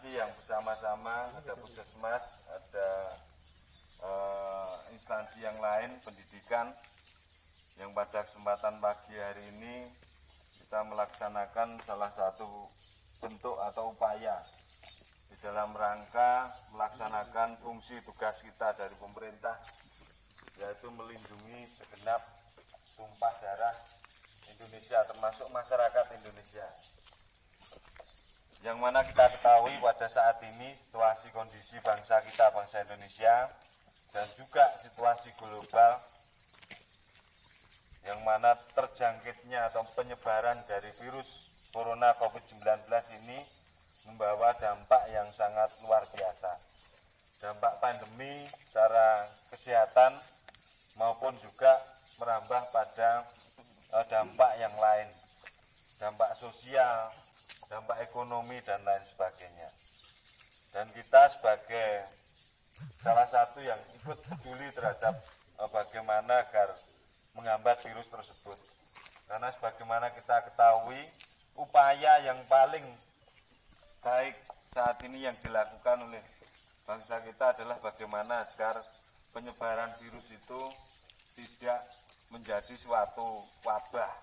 instansi yang bersama-sama, ada puskesmas, ada instansi yang lain, pendidikan, yang pada kesempatan pagi hari ini kita melaksanakan salah satu bentuk atau upaya di dalam rangka melaksanakan fungsi tugas kita dari pemerintah, yaitu melindungi segenap tumpah darah Indonesia, termasuk masyarakat Indonesia. Yang mana kita ketahui pada saat ini situasi kondisi bangsa kita, bangsa Indonesia, dan juga situasi global yang mana terjangkitnya atau penyebaran dari virus corona COVID-19 ini membawa dampak yang sangat luar biasa. Dampak pandemi secara kesehatan maupun juga merambah pada dampak yang lain, dampak sosial, dampak ekonomi, dan lain sebagainya. Dan kita sebagai salah satu yang ikut peduli terhadap bagaimana agar menghambat virus tersebut. Karena sebagaimana kita ketahui, upaya yang paling baik saat ini yang dilakukan oleh bangsa kita adalah bagaimana agar penyebaran virus itu tidak menjadi suatu wabah.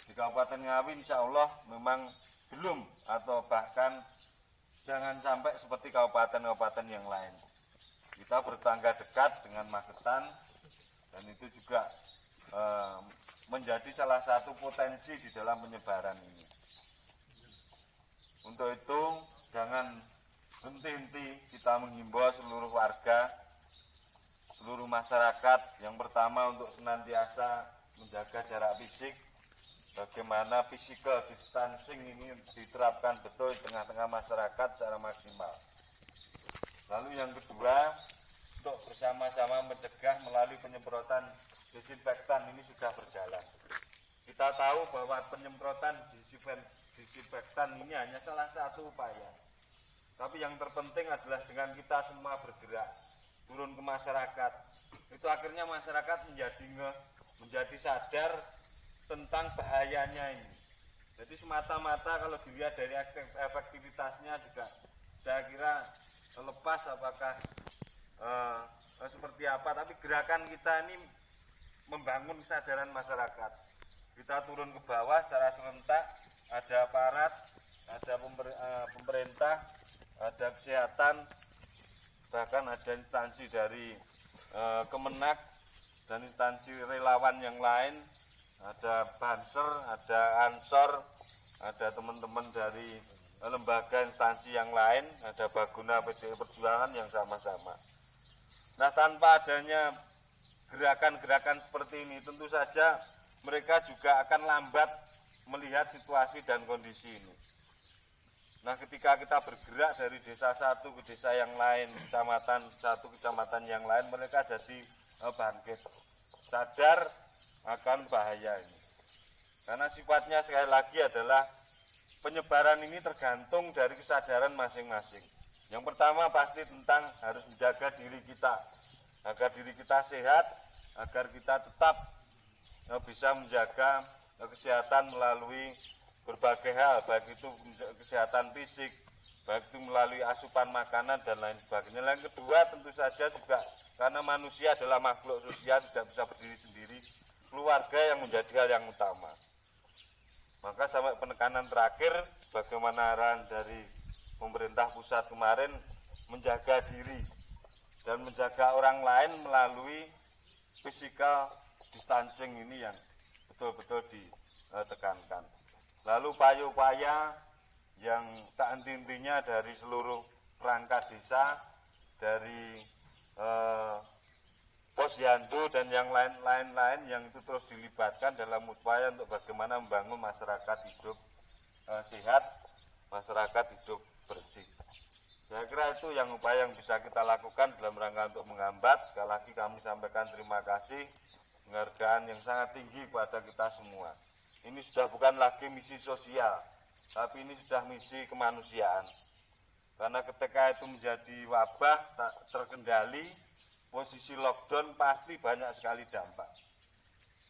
Di Kabupaten Ngawi insya Allah memang belum, atau bahkan jangan sampai seperti kabupaten-kabupaten yang lain. Kita bertangga dekat dengan Magetan, dan itu juga menjadi salah satu potensi di dalam penyebaran ini. Untuk itu jangan henti-henti kita menghimbau seluruh warga, seluruh masyarakat, yang pertama untuk senantiasa menjaga jarak fisik, bagaimana physical distancing ini diterapkan betul di tengah-tengah masyarakat secara maksimal. Lalu yang kedua, untuk bersama-sama mencegah melalui penyemprotan disinfektan ini sudah berjalan. Kita tahu bahwa penyemprotan disinfektan ini hanya salah satu upaya. Tapi yang terpenting adalah dengan kita semua bergerak, turun ke masyarakat. Itu akhirnya masyarakat menjadi sadar tentang bahayanya ini. Jadi semata-mata kalau dilihat dari efektivitasnya juga saya kira lepas apakah seperti apa, tapi gerakan kita ini membangun kesadaran masyarakat. Kita turun ke bawah secara serentak, ada aparat, ada pemerintah, ada kesehatan, bahkan ada instansi dari Kemenak dan instansi relawan yang lain, ada Banser, ada Ansor, ada teman-teman dari lembaga instansi yang lain, ada Baguna PDI Perjuangan yang sama-sama. Nah, tanpa adanya gerakan-gerakan seperti ini, tentu saja mereka juga akan lambat melihat situasi dan kondisi ini. Nah, ketika kita bergerak dari desa satu ke desa yang lain, kecamatan satu kecamatan yang lain, mereka jadi bangkit, sadar akan bahaya ini. Karena sifatnya sekali lagi adalah penyebaran ini tergantung dari kesadaran masing-masing. Yang pertama pasti tentang harus menjaga diri kita, agar diri kita sehat, agar kita tetap bisa menjaga kesehatan melalui berbagai hal, baik itu kesehatan fisik, baik itu melalui asupan makanan dan lain sebagainya. Yang kedua tentu saja juga karena manusia adalah makhluk sosial, tidak bisa berdiri sendiri, keluarga yang menjadi hal yang utama. Maka sampai penekanan terakhir, bagaimana arahan dari pemerintah pusat kemarin, menjaga diri dan menjaga orang lain melalui physical distancing ini yang betul-betul ditekankan. Lalu upaya-upaya yang tak henti-hentinya dari seluruh perangkat desa, dari Posyandu dan yang lain-lain yang itu terus dilibatkan dalam upaya untuk bagaimana membangun masyarakat hidup sehat, masyarakat hidup bersih. Saya kira itu yang upaya yang bisa kita lakukan dalam rangka untuk menghambat. Sekali lagi kami sampaikan terima kasih, penghargaan yang sangat tinggi kepada kita semua. Ini sudah bukan lagi misi sosial, tapi ini sudah misi kemanusiaan. Karena ketika itu menjadi wabah tak terkendali, posisi lockdown pasti banyak sekali dampak.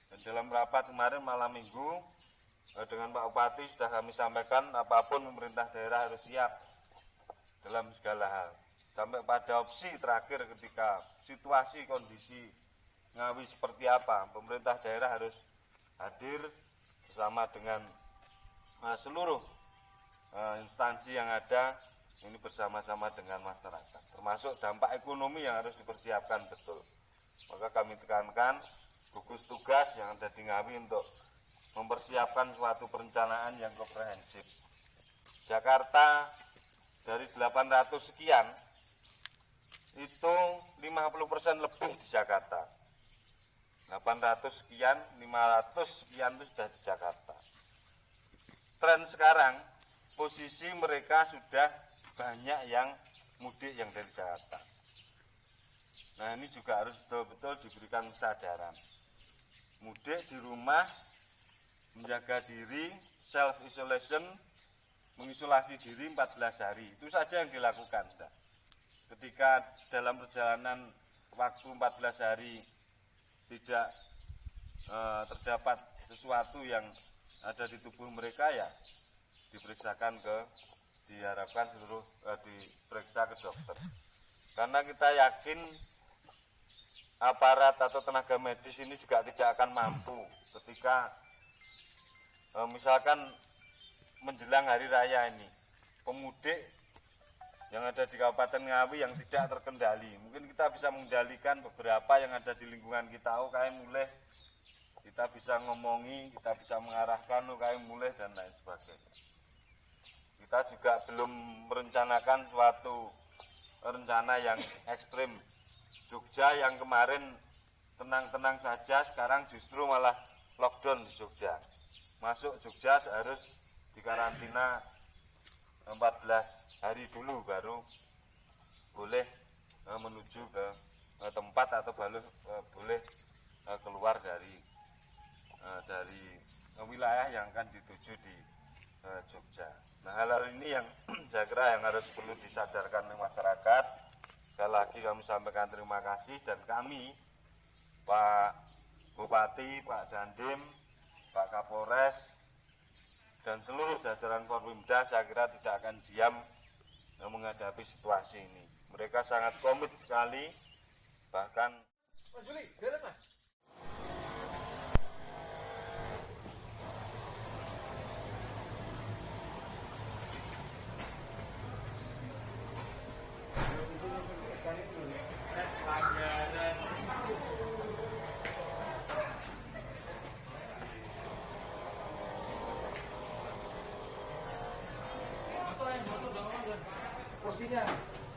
Dan dalam rapat kemarin malam minggu dengan Pak Bupati sudah kami sampaikan apapun pemerintah daerah harus siap. dalam segala hal. Sampai pada opsi terakhir ketika situasi kondisi Ngawi seperti apa, pemerintah daerah harus hadir bersama dengan seluruh instansi yang ada, ini bersama-sama dengan masyarakat, termasuk dampak ekonomi yang harus dipersiapkan betul. Maka kami tekankan gugus tugas yang ada di Ngawi untuk mempersiapkan suatu perencanaan yang komprehensif. Jakarta dari 800 sekian, itu 50% lebih di Jakarta. 800 sekian, 500 sekian itu sudah di Jakarta. Tren sekarang, posisi mereka sudah banyak yang mudik yang dari Jakarta. Nah, ini juga harus betul-betul diberikan kesadaran. Mudik di rumah, menjaga diri, self-isolation, mengisolasi diri 14 hari. Itu saja yang dilakukan. Ketika dalam perjalanan waktu 14 hari tidak terdapat sesuatu yang ada di tubuh mereka, ya diperiksakan diharapkan diperiksa ke dokter. Karena kita yakin aparat atau tenaga medis ini juga tidak akan mampu ketika misalkan menjelang hari raya ini, pemudik yang ada di Kabupaten Ngawi yang tidak terkendali. Mungkin kita bisa mengendalikan beberapa yang ada di lingkungan kita, kayak mulai kita bisa ngomongi, kita bisa mengarahkan, kayak mulai dan lain sebagainya. Kita juga belum merencanakan suatu rencana yang ekstrim. Jogja yang kemarin tenang-tenang saja, sekarang justru malah lockdown di Jogja. Masuk Jogja harus dikarantina 14 hari dulu baru boleh menuju ke tempat atau boleh keluar dari wilayah yang akan dituju di Jogja. Nah, hal-hal ini yang saya kira yang harus perlu disadarkan oleh masyarakat. Sekali lagi kami sampaikan terima kasih, dan kami, Pak Bupati, Pak Dandim, Pak Kapolres, dan seluruh jajaran Forpimda, saya kira tidak akan diam menghadapi situasi ini. Mereka sangat komit sekali, bahkan Mas Juli, jalan Mas. Kursinya.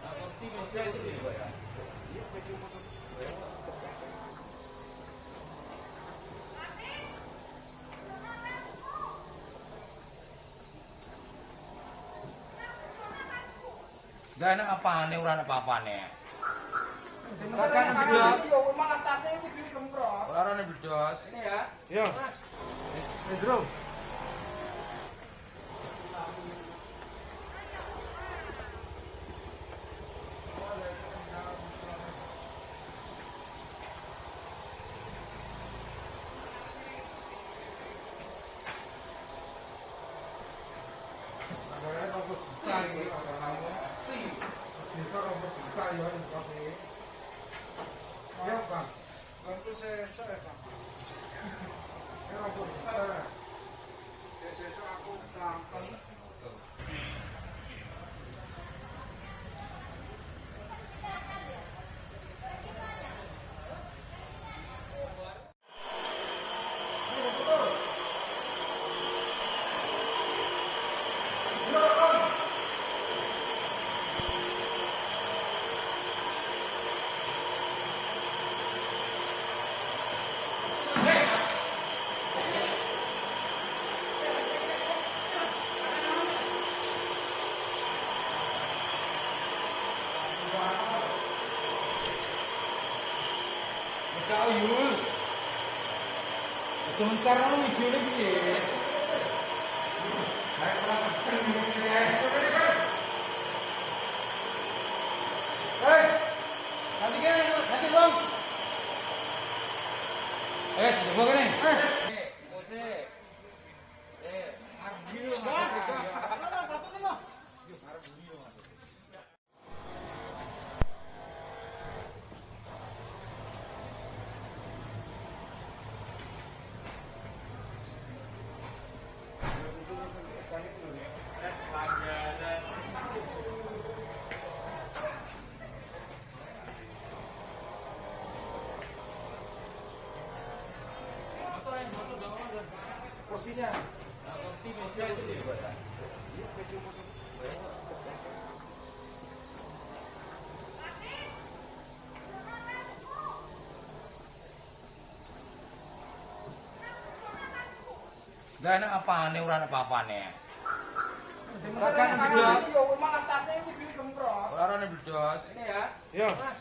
Kursi meja itu ya. Gak enak apane, ora enak apa-apane. Makan bedos. Yo, malah tasnya ini disemprot. Ora enak bedos. Ini ya. Yo. Pedro. Kau Yul. Sebentar lu videonya piye? Ayo ora kenceng iki ya. Hei. Ganti Bang. Coba kene. Ose. Arep biru Bang, patut lo. Arep biru. masuk dong. Kursinya. Nah, kursi meja itu di bawah. Gak enak apane, ora ana apa-apane. Kan beda. Yo malah tasnya kudu semprot. Ora ana bledos. Ini ya. Yo. Mas.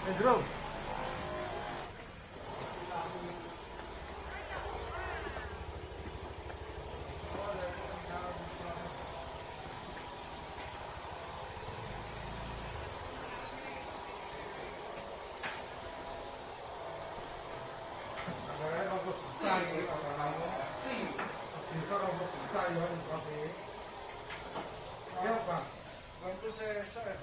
Pedro. Quanto sei, sai,